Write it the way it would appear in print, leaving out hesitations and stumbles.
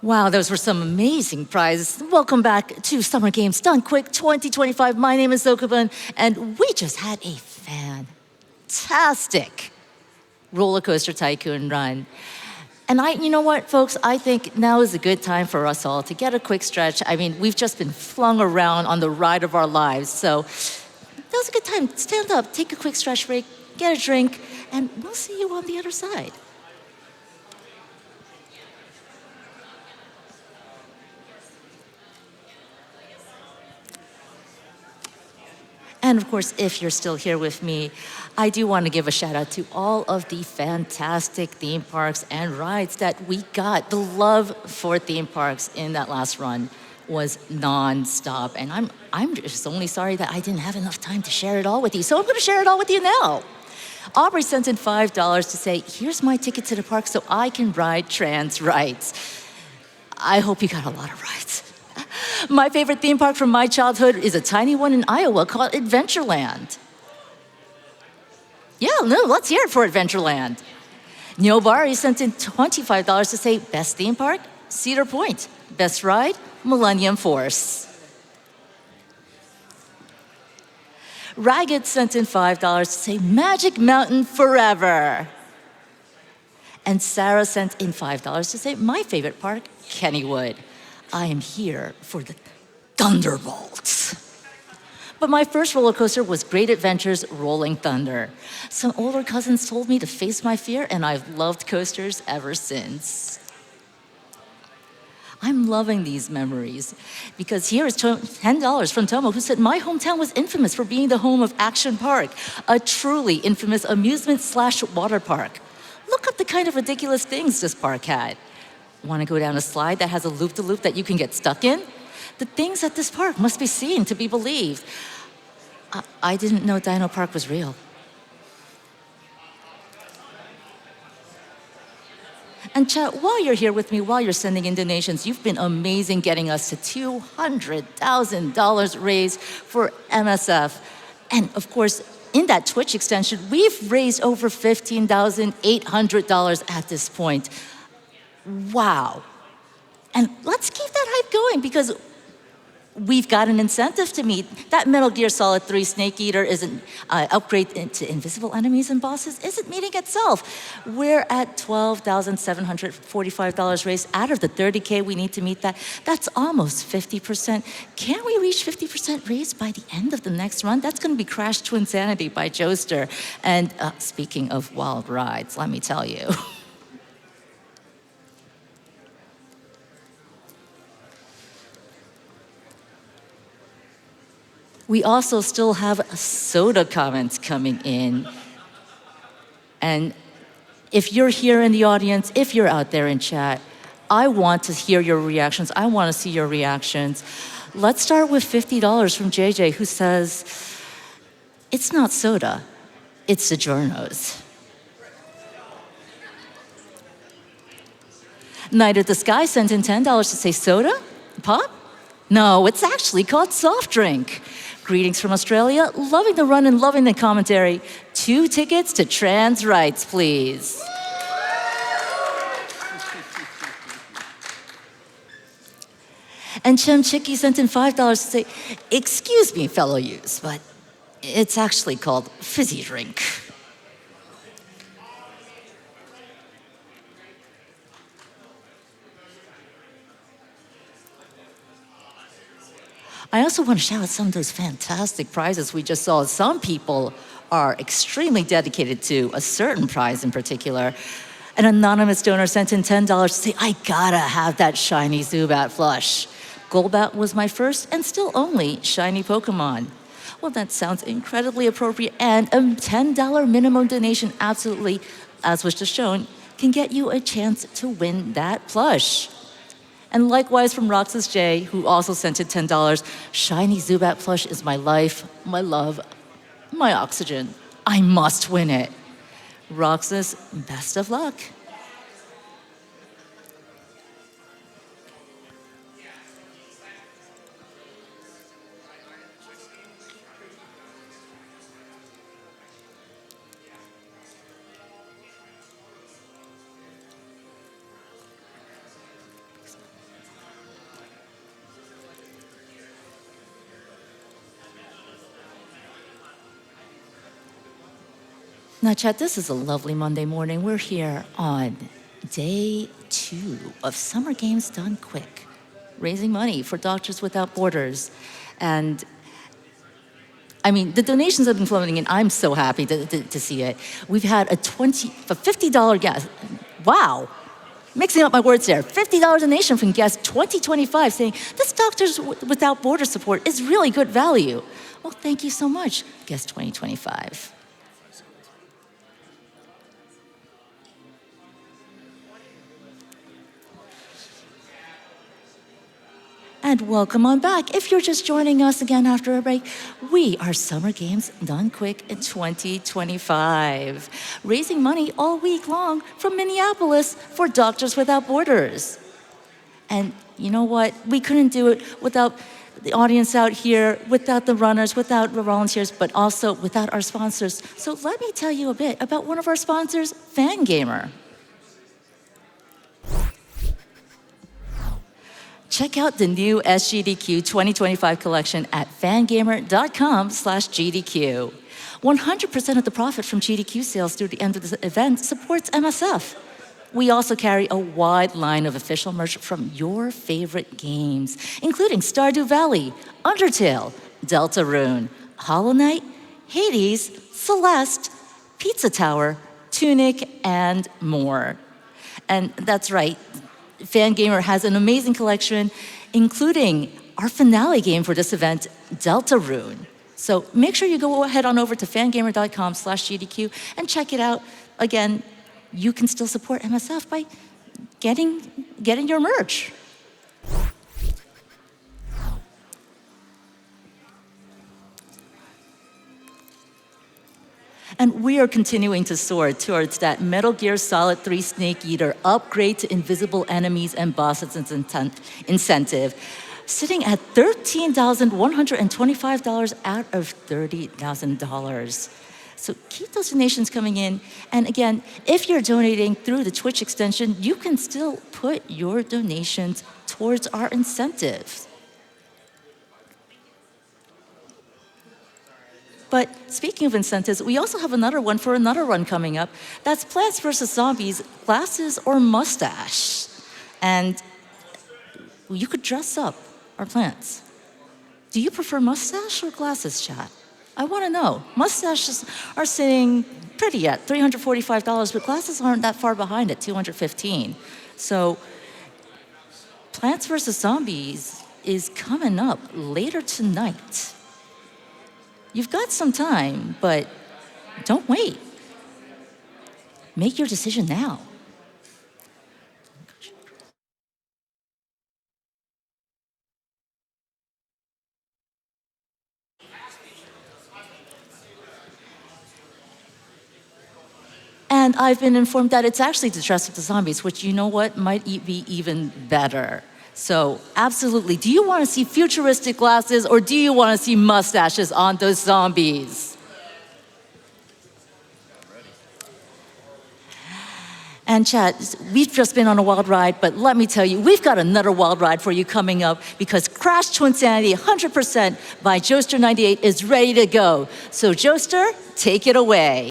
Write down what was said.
Wow, those were some amazing prizes. Welcome back to Summer Games Done Quick 2025. My name is Zokuban, and we just had a fantastic RollerCoaster Tycoon run. And you know what, folks? I think now is a good time for us all to get a quick stretch. I mean, we've just been flung around on the ride of our lives. So that was a good time. Stand up, take a quick stretch break, get a drink, and we'll see you on the other side. And of course, if you're still here with me, I do want to give a shout out to all of the fantastic theme parks and rides that we got. The love for theme parks in that last run was nonstop. And I'm just only sorry that I didn't have enough time to share it all with you. So I'm going to share it all with you now. Aubrey sent in $5 to say, here's my ticket to the park so I can ride trans rides. I hope you got a lot of rides. My favorite theme park from my childhood is a tiny one in Iowa called Adventureland. Yeah, no, let's hear it for Adventureland. Nyobari sent in $25 to say, best theme park, Cedar Point. Best ride, Millennium Force. Ragged sent in $5 to say, Magic Mountain forever. And Sarah sent in $5 to say, my favorite park, Kennywood. I am here for the Thunderbolts. But my first roller coaster was Great Adventures Rolling Thunder. Some older cousins told me to face my fear, and I've loved coasters ever since. I'm loving these memories because here is $10 from Tomo, who said, my hometown was infamous for being the home of Action Park, a truly infamous amusement/water park. Look up the kind of ridiculous things this park had. Want to go down a slide that has a loop-de-loop that you can get stuck in? The things at this park must be seen to be believed. I didn't know Dino Park was real. And chat, while you're here with me, while you're sending in donations, you've been amazing getting us to $200,000 raised for MSF. And of course, in that Twitch extension, we've raised over $15,800 at this point. Wow. And let's keep that hype going because we've got an incentive to meet. That Metal Gear Solid 3 Snake Eater isn't upgrade into invisible enemies and bosses isn't meeting itself. We're at $12,745 raised out of the $30K we need to meet that. That's almost 50%. Can we reach 50% raised by the end of the next run? That's going to be Crash to Insanity by Joester. And speaking of wild rides, let me tell you. We also still have soda comments coming in. And if you're here in the audience, if you're out there in chat, I want to hear your reactions. I want to see your reactions. Let's start with $50 from JJ, who says, it's not soda, it's Sojournos. Night of the Sky sent in $10 to say soda? Pop? No, it's actually called soft drink. Greetings from Australia. Loving the run and loving the commentary. 2 tickets to trans rights, please. And Chem Chicky sent in $5 to say, excuse me, fellow yous, but it's actually called fizzy drink. I also want to shout out some of those fantastic prizes we just saw. Some people are extremely dedicated to a certain prize in particular. An anonymous donor sent in $10 to say, I gotta have that shiny Zubat plush. Golbat was my first and still only shiny Pokemon. Well, that sounds incredibly appropriate, and a $10 minimum donation absolutely, as was just shown, can get you a chance to win that plush. And likewise from Roxas J, who also sent in $10, shiny Zubat plush is my life, my love, my oxygen. I must win it. Roxas, best of luck. Now, Chad, this is a lovely Monday morning. We're here on day 2 of Summer Games Done Quick, raising money for Doctors Without Borders. And I mean, the donations have been flowing in. I'm so happy to see it. We've had a $50 guest. Wow. Mixing up my words there. $50 donation from guest 2025 saying, this Doctors Without Borders support is really good value. Well, thank you so much, guest 2025. And welcome on back. If you're just joining us again after a break, we are Summer Games Done Quick in 2025, raising money all week long from Minneapolis for Doctors Without Borders. And you know what? We couldn't do it without the audience out here, without the runners, without the volunteers, but also without our sponsors. So let me tell you a bit about one of our sponsors, Fangamer. Check out the new SGDQ 2025 collection at fangamer.com/GDQ. 100% of the profit from GDQ sales through the end of the event supports MSF. We also carry a wide line of official merch from your favorite games, including Stardew Valley, Undertale, Deltarune, Hollow Knight, Hades, Celeste, Pizza Tower, Tunic, and more. And that's right, Fangamer has an amazing collection, including our finale game for this event, Deltarune. So make sure you go ahead on over to fangamer.com/GDQ and check it out. Again, you can still support MSF by getting your merch. And we are continuing to soar towards that Metal Gear Solid 3 Snake Eater upgrade to invisible enemies and bosses incentive, sitting at $13,125 out of $30,000. So keep those donations coming in. And again, if you're donating through the Twitch extension, you can still put your donations towards our incentives. But speaking of incentives, we also have another one for another run coming up. That's Plants vs. Zombies, Glasses or Mustache. And you could dress up our plants. Do you prefer mustache or glasses, chat? I want to know. Mustaches are sitting pretty at $345, but glasses aren't that far behind at $215. So Plants vs. Zombies is coming up later tonight. You've got some time, but don't wait. Make your decision now. And I've been informed that it's actually to dress up the zombies, which, you know what, might be even better. So absolutely, do you want to see futuristic glasses or do you want to see mustaches on those zombies? And chat, we've just been on a wild ride, but let me tell you, we've got another wild ride for you coming up because Crash Twinsanity 100% by Joester98 is ready to go. So Joester, take it away.